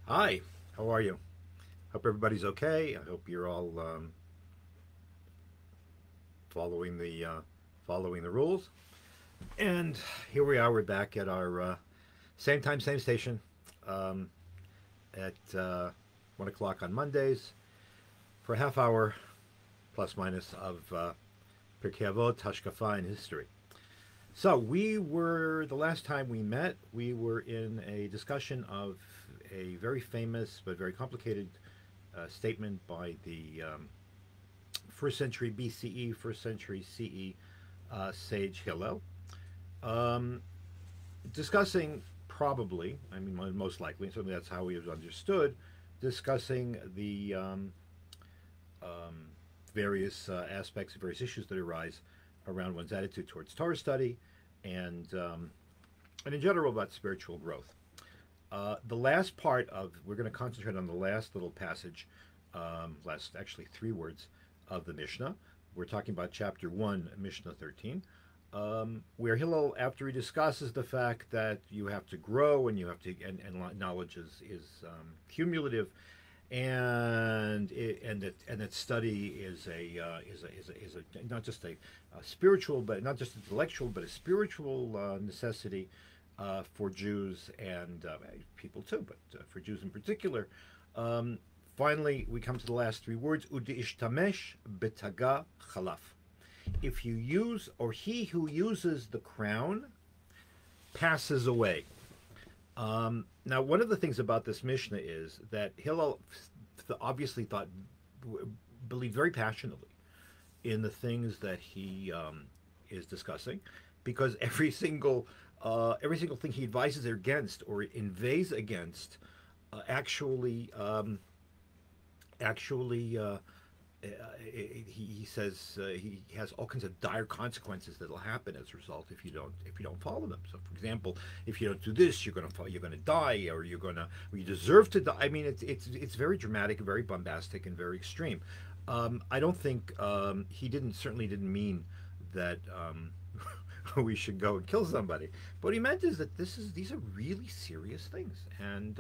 Hi, how are you? Hope everybody's okay. I hope you're all following the rules. And here we are. We're back at our same time, same station um, at 1 o'clock on Mondays for a half hour plus minus of Pirkei Avot, Hashkafa, and history. So we were the last time we met. We were in a discussion of a very famous but very complicated statement by the first century BCE, first century CE sage Hillel, um, discussing probably, I mean, most likely, certainly that's how we have understood, discussing the um, various aspects, various issues that arise around one's attitude towards Torah study and and in general about spiritual growth. The last part of, we're going to concentrate on the last little passage, last actually three words of the Mishnah. We're talking about chapter 1, Mishnah 13, where Hillel, after he discusses the fact that you have to grow and you have to, and knowledge is cumulative, and that study is not just a spiritual, but not just intellectual, but a spiritual necessity for Jews and people too, but for Jews in particular. Um, Finally, we come to the last three words: "Udi ishtamesh betaga chalaf." If you use, or he who uses the crown passes away. Now, one of the things about this Mishnah is that Hillel obviously believed very passionately in the things that he is discussing, because every single thing he advises against or inveighs against actually actually he says he has all kinds of dire consequences that will happen as a result if you don't follow them. So, for example, if you don't do this, you're gonna die, or you deserve to die. I mean, it's very dramatic, very bombastic, and very extreme. I don't think he certainly didn't mean that we should go and kill somebody. But what he meant is that these are really serious things, and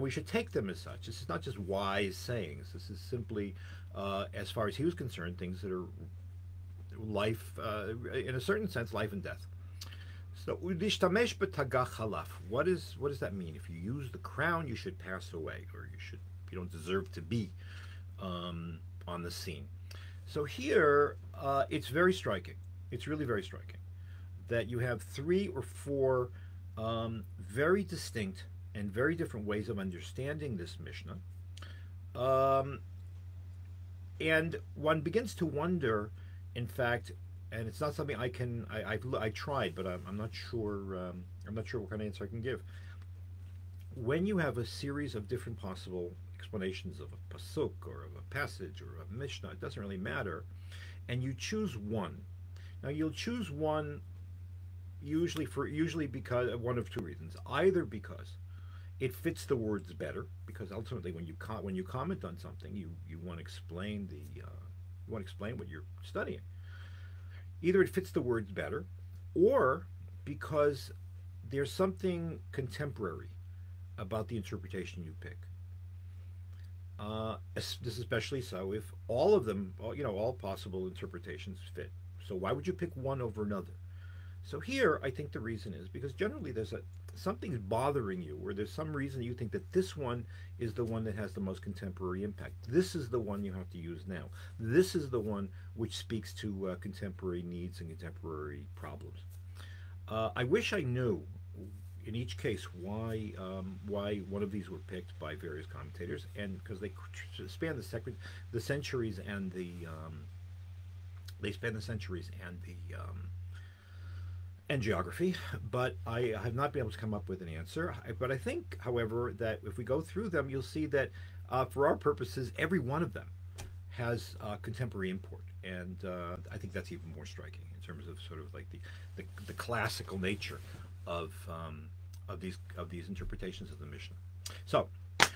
we should take them as such. This is not just wise sayings. This is simply, as far as he was concerned, things that are life, in a certain sense, life and death. So, udishtamesh b'tagach halaf. What does that mean? If you use the crown, you should pass away, or you don't deserve to be on the scene. So here, it's very striking. It's really very striking that you have three or four very distinct and very different ways of understanding this Mishnah. Um, and one begins to wonder, in fact, and it's not something I tried, but I'm not sure. I'm not sure what kind of answer I can give. When you have a series of different possible explanations of a pasuk or of a passage or a Mishnah, it doesn't really matter, and you choose one. Now you'll choose one usually because of one of two reasons. Either because it fits the words better, because ultimately when you comment on something, you want to explain what you're studying. Either it fits the words better, or because there's something contemporary about the interpretation you pick. This is especially so if all of them, all possible interpretations fit. So why would you pick one over another? So here, I think the reason is because generally something's bothering you, or there's some reason you think that this one is the one that has the most contemporary impact. This is the one you have to use now. This is the one which speaks to contemporary needs and contemporary problems. I wish I knew in each case why one of these were picked by various commentators, and because they span the centuries and they span the centuries and geography, but I have not been able to come up with an answer. But I think, however, that if we go through them, you'll see that for our purposes, every one of them has contemporary import, and I think that's even more striking in terms of sort of like the classical nature of these interpretations of the Mishnah. So,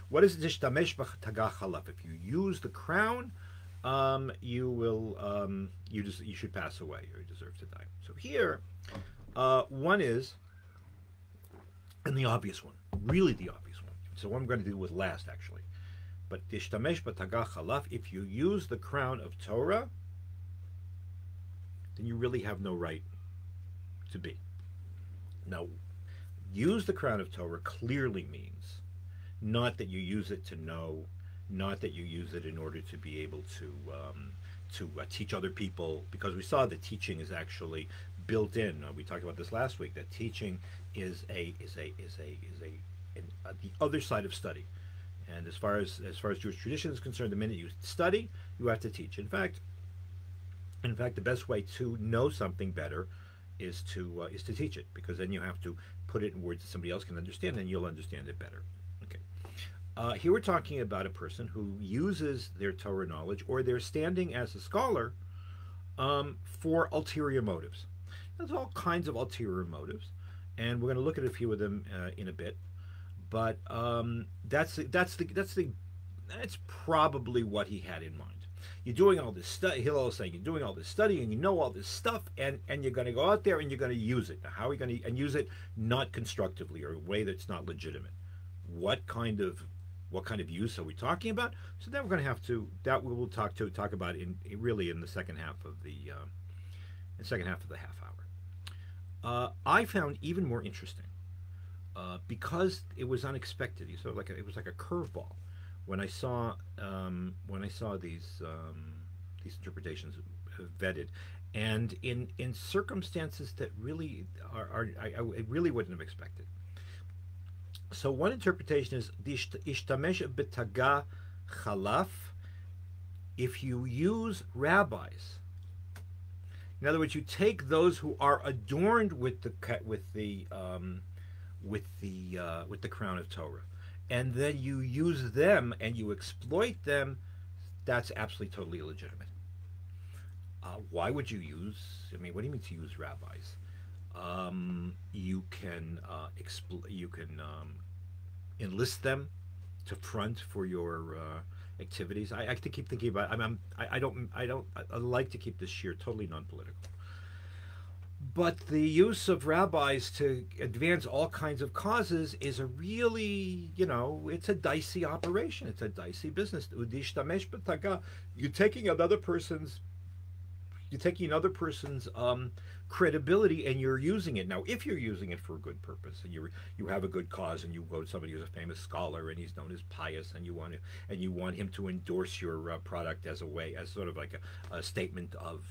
what is Zishtamesh b'tagach halaf? If you use the crown, you should pass away, or you deserve to die. So here, one is, and the obvious one, really the obvious one, So what I'm going to do with last, actually. But tishtamesh b'tagah chalaf, if you use the crown of Torah, then you really have no right to be. Now, use the crown of Torah clearly means not that you use it to know, not that you use it in order to be able to teach other people, because we saw that teaching is actually built in. We talked about this last week. That teaching is the other side of study. And as far as Jewish tradition is concerned, the minute you study, you have to teach. In fact, the best way to know something better is to teach it, because then you have to put it in words that somebody else can understand, and you'll understand it better. Okay. Here we're talking about a person who uses their Torah knowledge or their standing as a scholar for ulterior motives. There's all kinds of ulterior motives, and we're going to look at a few of them in a bit. But that's probably what he had in mind. You're doing all this study. Hillel is saying you're doing all this study, and you know all this stuff, and you're going to go out there and you're going to use it. Now, how are you going to use it? Not constructively or in a way that's not legitimate. What kind of use are we talking about? So then we're going to have to we will talk about in the second half of the half hour. I found even more interesting because it was unexpected. So it was like a curveball when I saw these interpretations vetted, and in circumstances that really I really wouldn't have expected. So one interpretation is ishtamesh b'tagah chalaf, if you use rabbis. In other words, you take those who are adorned with the crown of Torah, and then you use them and you exploit them. That's absolutely totally illegitimate. Why would you use? I mean, what do you mean to use rabbis? You can enlist them to front for your activities. I have to keep thinking about. I like to keep this shiur totally non-political. But the use of rabbis to advance all kinds of causes is a really, it's a dicey operation. It's a dicey business. You're taking another person's credibility and you're using it. Now, if you're using it for a good purpose and you have a good cause, and you go to somebody who's a famous scholar and he's known as pious, and you want him to endorse your product as sort of like a statement of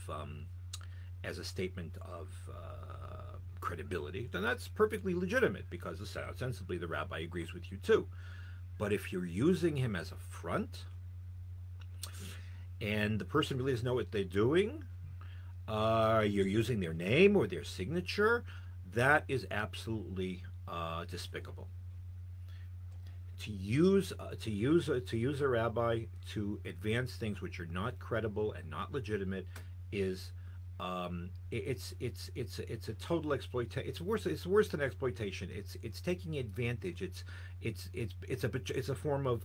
credibility, then that's perfectly legitimate, because ostensibly the rabbi agrees with you too. But if you're using him as a front, and the person really doesn't know what they're doing, you're using their name or their signature, that is absolutely despicable. To use a rabbi to advance things which are not credible and not legitimate is it's a total exploitation. It's worse than exploitation. It's taking advantage. It's a form of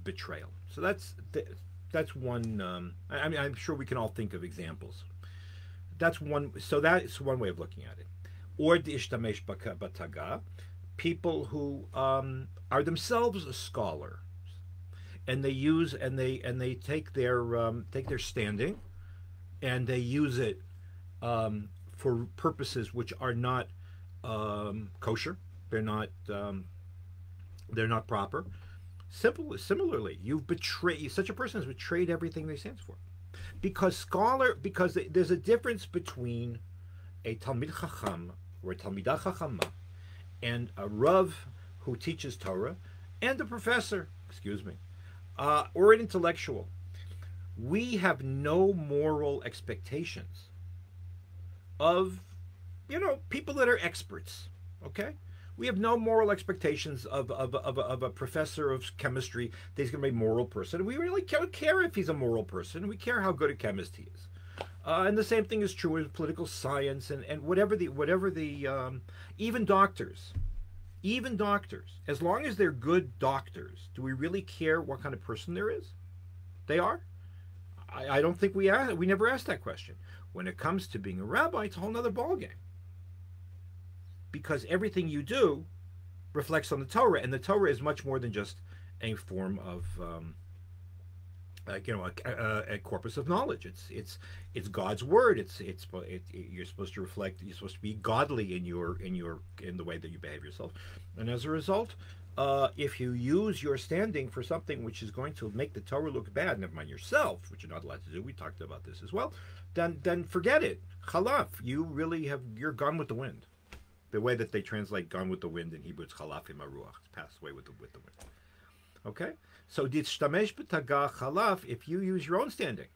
betrayal. So that's one. I mean, I'm sure we can all think of examples. That's one. So that's one way of looking at it. Or the ishtamesh b'tagah, people who are themselves a scholar, and they use and they take their standing, and they use it for purposes which are not kosher. They're not proper. Similarly, such a person has betrayed everything they stand for, because there's a difference between a Talmid Chacham or a Talmidah Chachama and a Rav who teaches Torah and a professor, or an intellectual. We have no moral expectations of, people that are experts, okay? We have no moral expectations of a professor of chemistry that he's going to be a moral person. We really don't care if he's a moral person. We care how good a chemist he is. And the same thing is true in political science and whatever the even doctors. Even doctors, as long as they're good doctors, do we really care what kind of person there is? They are? I don't think we never asked that question. When it comes to being a rabbi, it's a whole other ballgame. Because everything you do reflects on the Torah, and the Torah is much more than just a form of a corpus of knowledge. It's God's word. You're supposed to reflect. You're supposed to be godly in the way that you behave yourself, and as a result, if you use your standing for something which is going to make the Torah look bad, never mind yourself, which you're not allowed to do. We talked about this as well. Then forget it. Chalaf. You're gone with the wind. The way that they translate "gone with the wind" in Hebrew, it's "chalaf im haruach." It's passed away with the wind. Okay, so ditshtamesh b'tagah chalaf. If you use your own standing,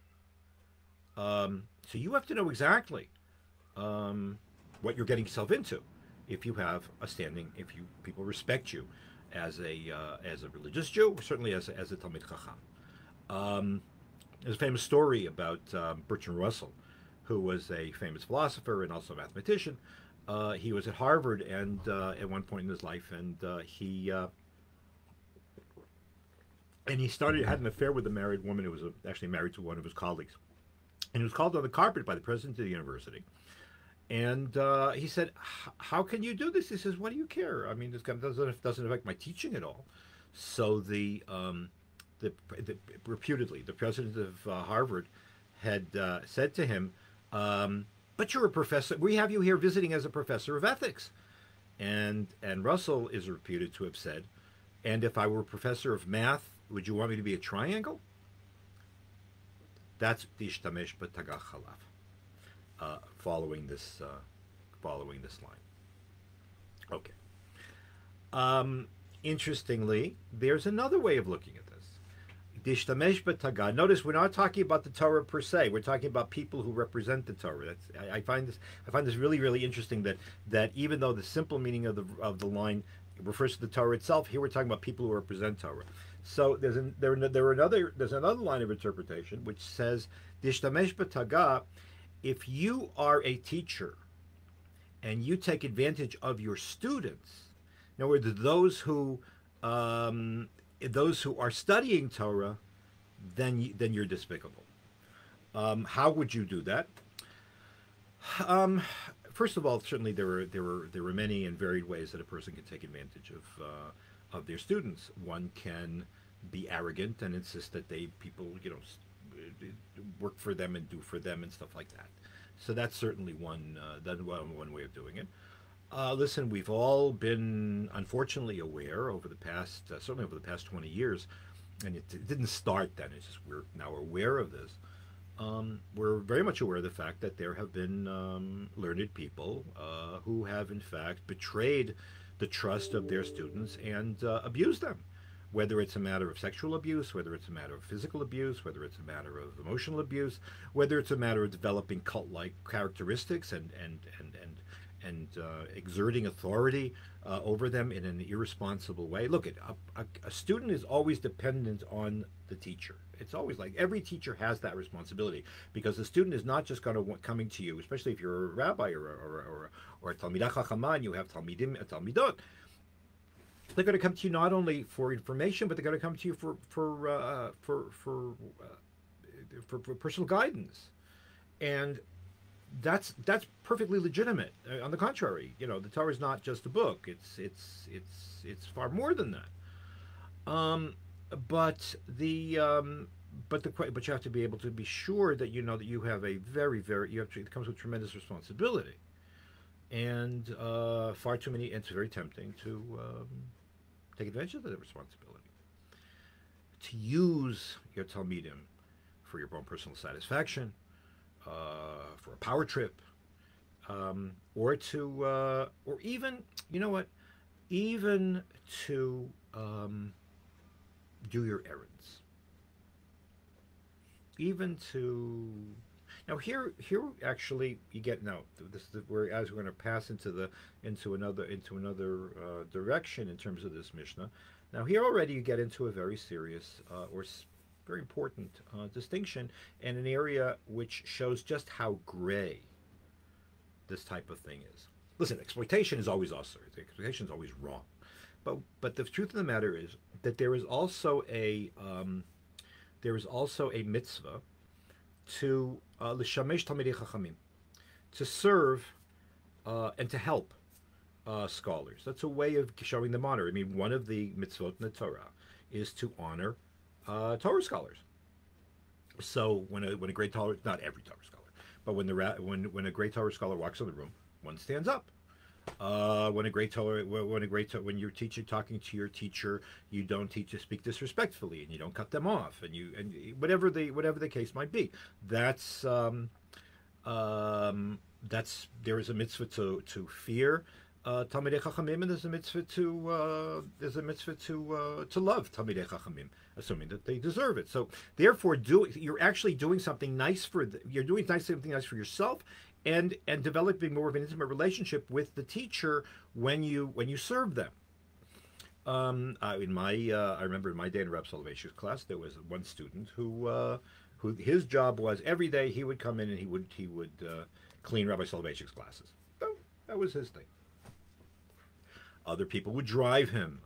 so you have to know exactly what you're getting yourself into. If you have a standing, people respect you as a religious Jew, certainly as a Talmid Chacham. There's a famous story about Bertrand Russell, who was a famous philosopher and also a mathematician. He was at Harvard, and at one point in his life, and he had an affair with a married woman who was actually married to one of his colleagues, and he was called on the carpet by the president of the university. And he said, "How can you do this?" He says, "What do you care? I mean, this doesn't affect my teaching at all." So reputedly, the president of Harvard had said to him, "But you're a professor. We have you here visiting as a professor of ethics." And Russell is reputed to have said, "And if I were a professor of math, would you want me to be a triangle?" That's Tishtamesh b'tagah chalaf, following this line. Okay. Interestingly, there's another way of looking at this. Dishtamesh b'tagah. Notice we're not talking about the Torah per se. We're talking about people who represent the Torah. I find this really, really interesting that even though the simple meaning of the line refers to the Torah itself, here we're talking about people who represent Torah. So there's another line of interpretation which says Dishtamesh b'tagah. If you are a teacher and you take advantage of your students, in other words, those who are studying Torah, then you're despicable. How would you do that? First of all, certainly there are many and varied ways that a person can take advantage of their students. One can be arrogant and insist that people work for them and do for them and stuff like that. So that's certainly one way of doing it. Listen, we've all been unfortunately aware over the past, certainly over the past 20 years, and it didn't start then. It's just we're now aware of this. We're very much aware of the fact that there have been learned people who have in fact betrayed the trust of their students and abused them. Whether it's a matter of sexual abuse, whether it's a matter of physical abuse, whether it's a matter of emotional abuse, whether it's a matter of developing cult-like characteristics and exerting authority over them in an irresponsible way. Look, a student is always dependent on the teacher. It's always like every teacher has that responsibility, because the student is not just going to coming to you, especially if you're a rabbi or a talmidah chachama and you have talmidim and talmidot. They're going to come to you not only for information, but they're going to come to you for personal guidance, and that's perfectly legitimate. On the contrary, the Torah is not just a book; it's far more than that. But you have to be able to be sure that that you have a it comes with tremendous responsibility, and far too many. It's very tempting to take advantage of that responsibility, to use your talmidim for your own personal satisfaction, for a power trip, or even even to do your errands, even to. Now here actually you get this is as we're going to pass into another direction in terms of this Mishnah. Now here already you get into a very serious or very important distinction, and an area which shows just how gray this type of thing is. Listen, exploitation is always usher. Exploitation is always wrong, but the truth of the matter is that there is also a mitzvah to l'shamesh talmidei chachamim, to serve and to help scholars. That's a way of showing them honor. I mean, one of the mitzvot in the Torah is to honor Torah scholars. So when a great Torah, not every Torah scholar, but when a great Torah scholar walks in the room, one stands up. When you're talking to your teacher, you don't speak disrespectfully, and you don't cut them off, and whatever the case might be. There is a mitzvah to fear Talmidei Chachamim, and there's a mitzvah to love Talmidei Chachamim, assuming that they deserve it. So therefore, you're actually doing something nice something nice for yourself, and developing more of an intimate relationship with the teacher when you serve them. I remember in my day in Reb Soloveitchik's class, there was one student who his job was every day he would come in and he would clean Rabbi Soloveitchik's classes. So that was his thing. Other people would drive him.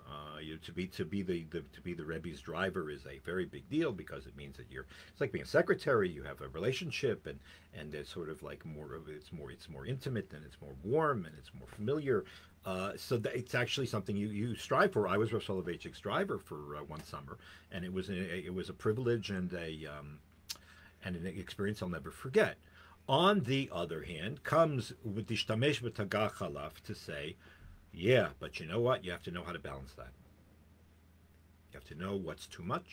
To be the Rebbe's driver is a very big deal, because it means that it's like being a secretary. You have a relationship, and it's sort of like it's more intimate, and it's more warm, and it's more familiar. So it's actually something you strive for. I was Rav Soloveitchik's driver for one summer, and it was a privilege and an experience I'll never forget. On the other hand, comes with the Shtamesh B'Tagach Halaf to say, yeah, but you know what? You have to know how to balance that. You have to know what's too much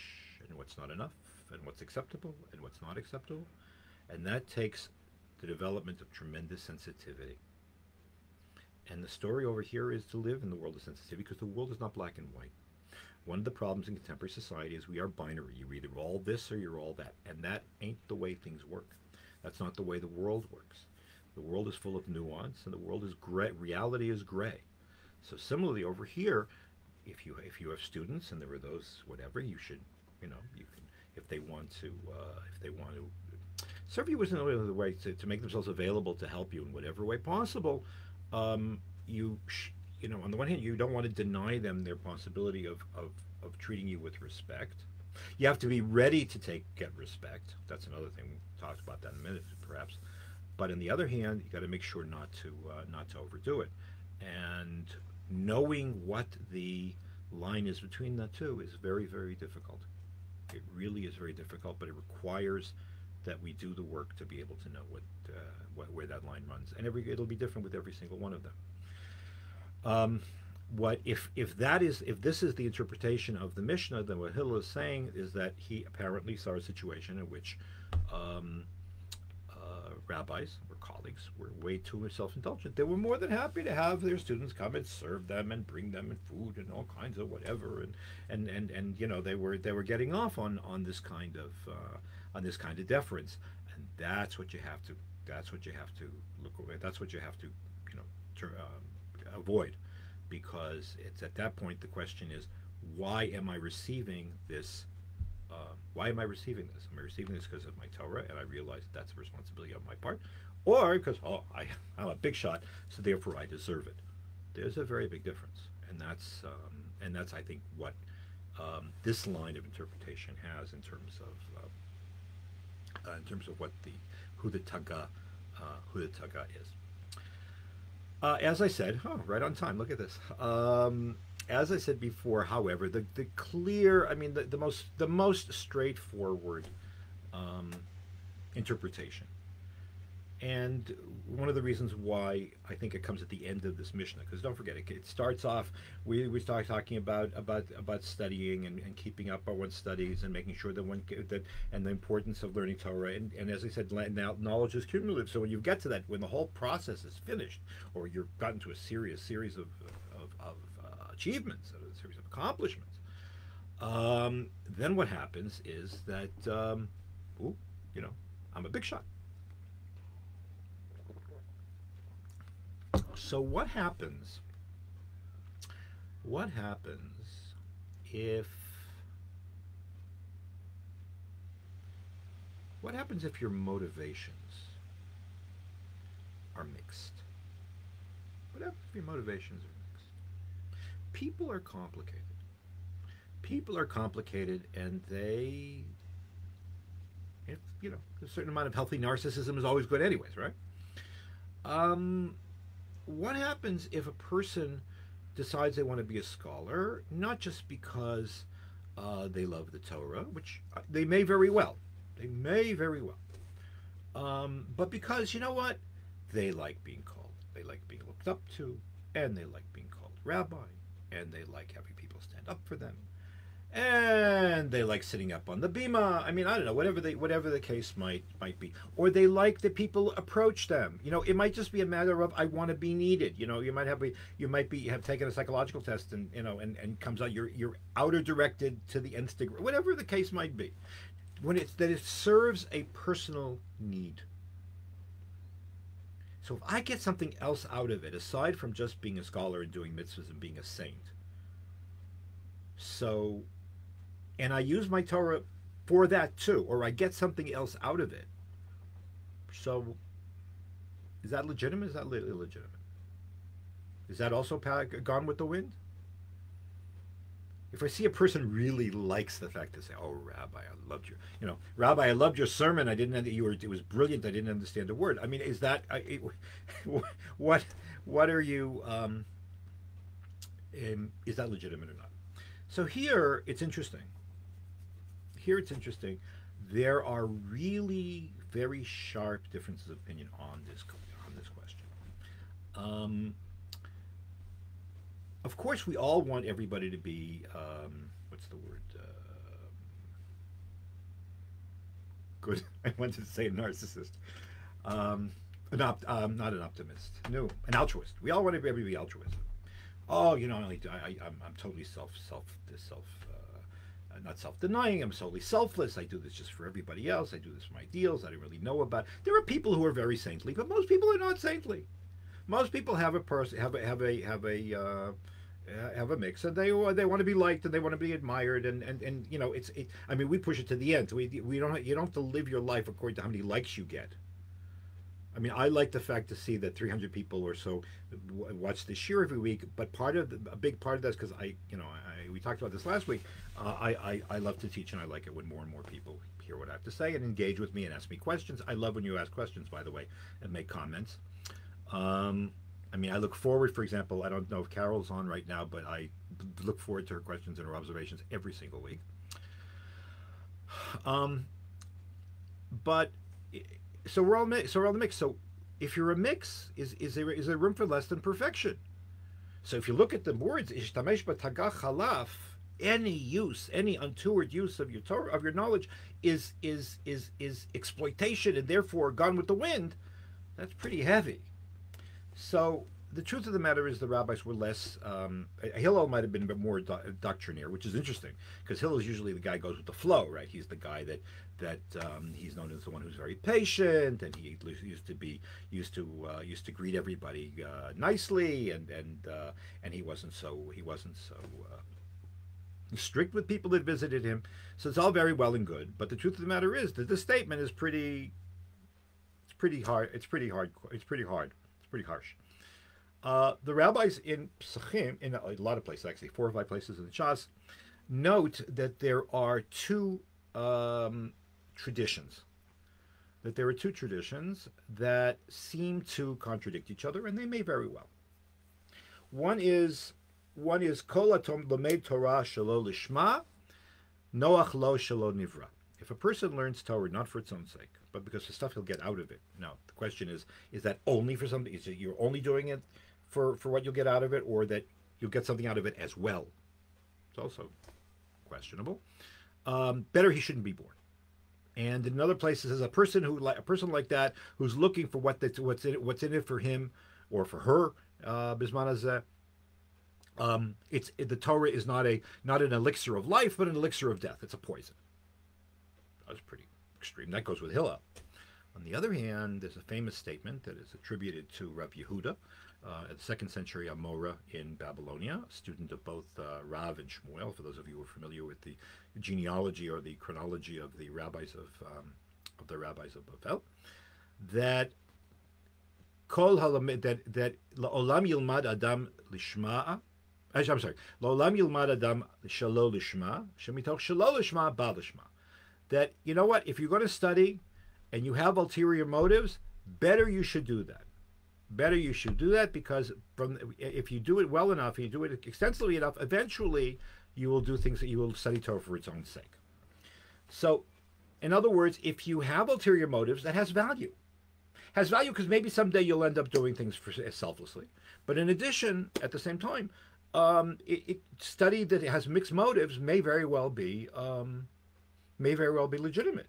and what's not enough, and what's acceptable and what's not acceptable. And that takes the development of tremendous sensitivity. And the story over here is to live in the world of sensitivity, because the world is not black and white. One of the problems in contemporary society is we are binary. You're either all this or you're all that. And that ain't the way things work. That's not the way the world works. The world is full of nuance, and the world is gray. Reality is gray. So similarly over here, if you have students and there are those whatever, you should, you can, if they want to serve you as another way to make themselves available to help you in whatever way possible. On the one hand, you don't want to deny them their possibility of treating you with respect. You have to be ready to get respect. That's another thing. We'll talk about that in a minute, perhaps. But on the other hand, you got to make sure not to overdo it. And knowing what the line is between the two is very, very difficult. It really is very difficult, but it requires that we do the work to be able to know where that line runs, and it'll be different with every single one of them. If this is the interpretation of the Mishnah, then what Hillel is saying is that he apparently saw a situation in which rabbis or colleagues were way too self-indulgent. They were more than happy to have their students come and serve them and bring them in food and all kinds of whatever, and they were getting off on this kind of deference, and that's what you have to look away. That's what you have to avoid, because it's at that point the question is, why am I receiving this? Why am I receiving this? Am I receiving this because of my Torah, and I realize that's a responsibility on my part, or because I'm a big shot, so therefore I deserve it? There's a very big difference, and that's I think what this line of interpretation has in terms of who the Taga is. As I said, right on time. Look at this. As I said before, however, the clear, the most straightforward interpretation, and one of the reasons why I think it comes at the end of this Mishnah, because don't forget, it starts off, we start talking about studying and keeping up on one's studies and making sure and the importance of learning Torah, and as I said, now knowledge is cumulative. So when you get to that, when the whole process is finished, or you've gotten to a series of achievements, a series of accomplishments, then what happens is that I'm a big shot. So what happens if your motivations are mixed? What happens if your motivations are mixed? People are complicated, and a certain amount of healthy narcissism is always good anyways, right? what happens if a person decides they want to be a scholar, not just because they love the Torah, which they may very well, they may very well, but because, you know what, they like being called, they like being looked up to, and they like being called rabbi, and they like having people stand up for them, and they like sitting up on the bima. I mean, I don't know, whatever the case might be, or they like that people approach them. You know, it might just be a matter of I want to be needed. You know, you might have taken a psychological test, and and comes out you're outer directed to the nth degree, whatever the case might be. When it's that it serves a personal need. So if I get something else out of it aside from just being a scholar and doing mitzvahs and being a saint, and I use my Torah for that too, or I get something else out of it. So, is that legitimate? Is that illegitimate? Is that also gone with the wind? If I see a person really likes the fact to say, "Oh, Rabbi, I loved Rabbi, I loved your sermon. I didn't know that it was brilliant. I didn't understand a word." I mean, is that what are you? Is that legitimate or not? So here it's interesting. There are really very sharp differences of opinion on this question. Of course, we all want everybody to be what's the word? Good. I wanted to say narcissist. Not an optimist. No, an altruist. We all want everybody to be altruistic. Oh, I'm totally not self-denying. I'm solely selfless. I do this just for everybody else. I do this for my deals. I don't really know about. There are people who are very saintly, but most people are not saintly. Most people have a mix, and they want to be liked and they want to be admired, and I mean, we push it to the end. You don't have to live your life according to how many likes you get. I mean, I like the fact to see that 300 people or so watch the shiur every week. But a big part of that's because we talked about this last week. I love to teach, and I like it when more and more people hear what I have to say and engage with me and ask me questions. I love when you ask questions, by the way, and make comments. I mean, I look forward, for example, I don't know if Carol's on right now, but I look forward to her questions and her observations every single week. So we're all mixed. So if you're a mix, is there room for less than perfection? So if you look at the words, ishtamesh b'tagach halaf, any untoward use of your Torah, of your knowledge, is exploitation and therefore gone with the wind. That's pretty heavy. So the truth of the matter is the rabbis were less. Hillel might have been a bit more doctrinaire, which is interesting because Hillel is usually the guy who goes with the flow, right? He's the guy that he's known as the one who's very patient, and he used to greet everybody nicely, and he wasn't so strict with people that visited him. So it's all very well and good, but the truth of the matter is that this statement is pretty hard. It's pretty harsh. The rabbis in Psachim, in a lot of places, actually 4 or 5 places in the Shas, note that there are two traditions. That seem to contradict each other, and they may very well. One is Kol Atom Lamed Torah Shelo Lishma, Noach Lo Shelo Nivra. If a person learns Torah not for its own sake, but because the stuff he'll get out of it. Now, the question is that only for something? Is it you're only doing it for what you'll get out of it, or that you'll get something out of it as well? It's also questionable. Better he shouldn't be born. And in other places, as a person like that who's looking for what's in it for him or for her, bisman hazeh, the Torah is not an elixir of life, but an elixir of death. It's a poison. That's pretty extreme. That goes with Hillel. On the other hand, there's a famous statement that is attributed to Rav Yehuda, at the 2nd century Amora in Babylonia, a student of both Rav and Shmuel. For those of you who are familiar with the genealogy or the chronology of the rabbis of Bavel, that kol that la'olam yilmad adam lishma. I'm sorry, la'olam yilmad adam shelo lishma, shemitoch shelo lishma ba lishma. That, you know what, if you're going to study and you have ulterior motives, better you should do that. better you should do that, because if you do it well enough, you do it extensively enough, eventually you will do things that you will study Torah for its own sake. So, in other words, if you have ulterior motives, that has value. Has value because maybe someday you'll end up doing things selflessly. But in addition, at the same time, study that has mixed motives may very well be legitimate.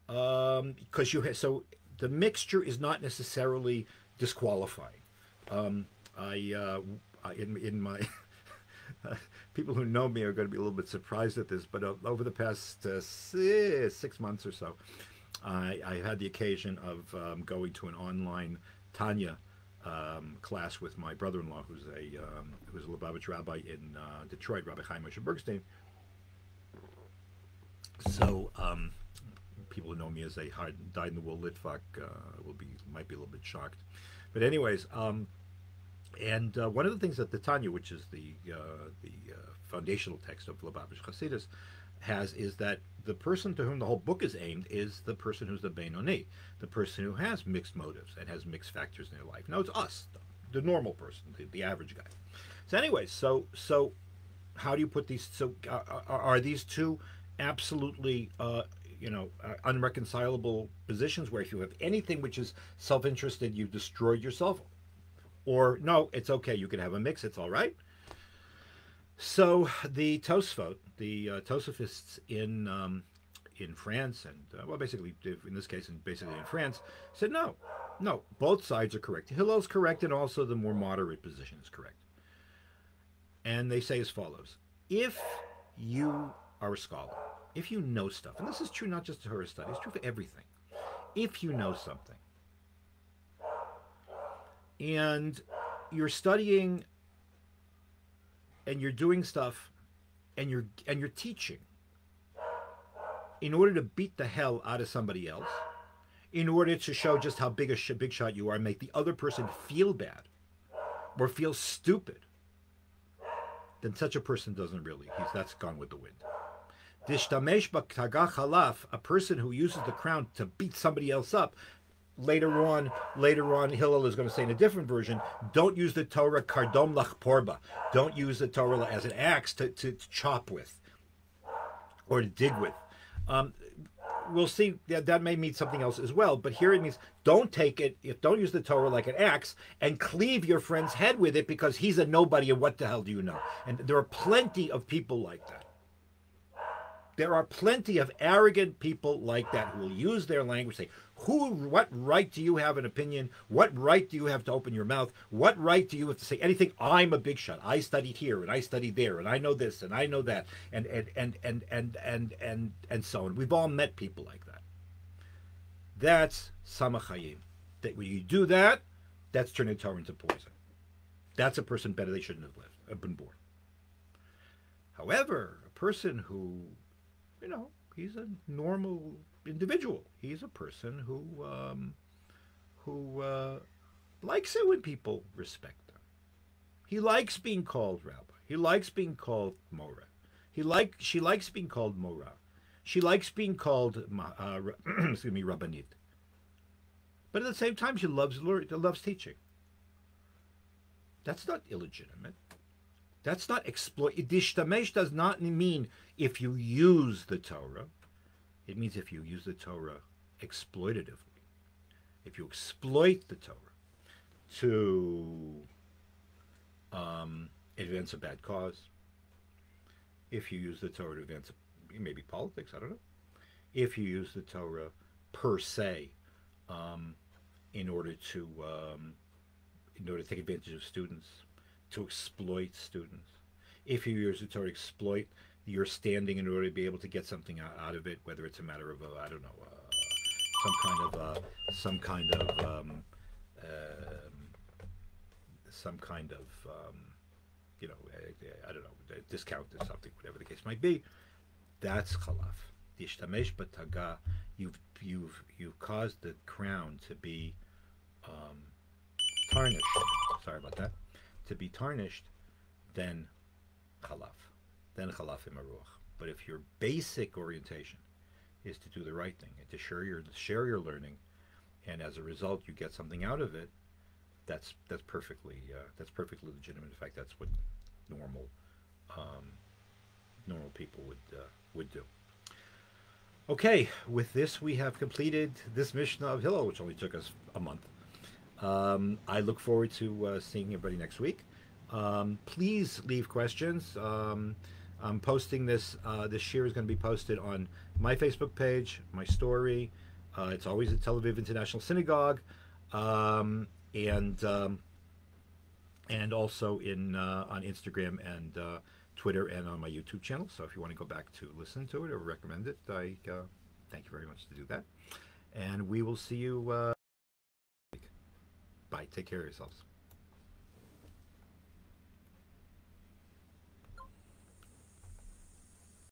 Because so the mixture is not necessarily disqualifying. In my people who know me are going to be a little bit surprised at this, but over the past 6 months or so, I had the occasion of going to an online Tanya class with my brother-in-law, who's a Lubavitch rabbi in Detroit, Rabbi Chaim Moshe Bergstein. So people who know me as a hard dyed-in-the-wool Litvak might be a little bit shocked, but anyways, and one of the things that the Tanya, which is the foundational text of Lubavitch Hasidus, has is that the person to whom the whole book is aimed is the person who's the Beinoni, the person who has mixed motives and has mixed factors in their life. Now it's us, the normal person, the average guy. So anyways, so how do you put these? So are these two absolutely unreconcilable positions where if you have anything which is self-interested, you've destroyed yourself? Or no, it's okay, you can have a mix, it's all right? So the Tosfot, the Tosafists in France, and well, basically in this case, basically in France, said no, both sides are correct. Hillel's correct, and also the more moderate position is correct. And they say as follows: if you are a scholar, if you know stuff, and this is true not just to Torah study, it's true for everything. If you know something, and you're studying, and you're doing stuff, and you're teaching in order to beat the hell out of somebody else, in order to show just how big shot you are, and make the other person feel bad or feel stupid, then such a person doesn't really. That's gone with the wind. Dishtamesh b'tagah chalaf, a person who uses the crown to beat somebody else up. Later on, Hillel is going to say in a different version, don't use the Torah kardom lach porba. Don't use the Torah as an axe to chop with or to dig with. We'll see that may mean something else as well, but here it means don't use the Torah like an axe and cleave your friend's head with it because he's a nobody and what the hell do you know? And there are plenty of people like that. There are plenty of arrogant people like that who will use their language, say, what right do you have an opinion? What right do you have to open your mouth? What right do you have to say anything? I'm a big shot. I studied here and I studied there and I know this and I know that and so on. We've all met people like that. That's samachayim. That when you do that, that's turning Torah into poison. That's a person better they shouldn't have been born. However, a person who, he's a normal individual. He's a person who likes it when people respect him. He likes being called rabbi. He likes being called mora. She likes being called mora. She likes being called rabbanit. But at the same time, she loves teaching. That's not illegitimate. That's not exploit. Dishtamesh does not mean if you use the Torah. It means if you use the Torah exploitatively. If you exploit the Torah to advance a bad cause. If you use the Torah to advance maybe politics, I don't know. If you use the Torah per se in order to take advantage of students, to exploit students. If you use the Torah to exploit your standing in order to be able to get something out of it, whether it's a matter of some kind of discount or something, whatever the case might be, that's chalaf. Dishtamesh b'tagah, you've caused the crown to be tarnished. Sorry about that. To be tarnished, then chalaf. Then chalaf imaruach. But if your basic orientation is to do the right thing and to share your learning, and as a result you get something out of it, that's perfectly legitimate. In fact, that's what normal um, normal people would do. Okay, with this we have completed this Mishnah of Hillel, which only took us a month. I look forward to seeing everybody next week. Please leave questions. I'm posting this. This shiur is going to be posted on my Facebook page, my story. It's always at Tel Aviv International Synagogue, and also in on Instagram and Twitter and on my YouTube channel. So if you want to go back to listen to it or recommend it, I thank you very much to do that. And we will see you. Bye. Take care of yourselves.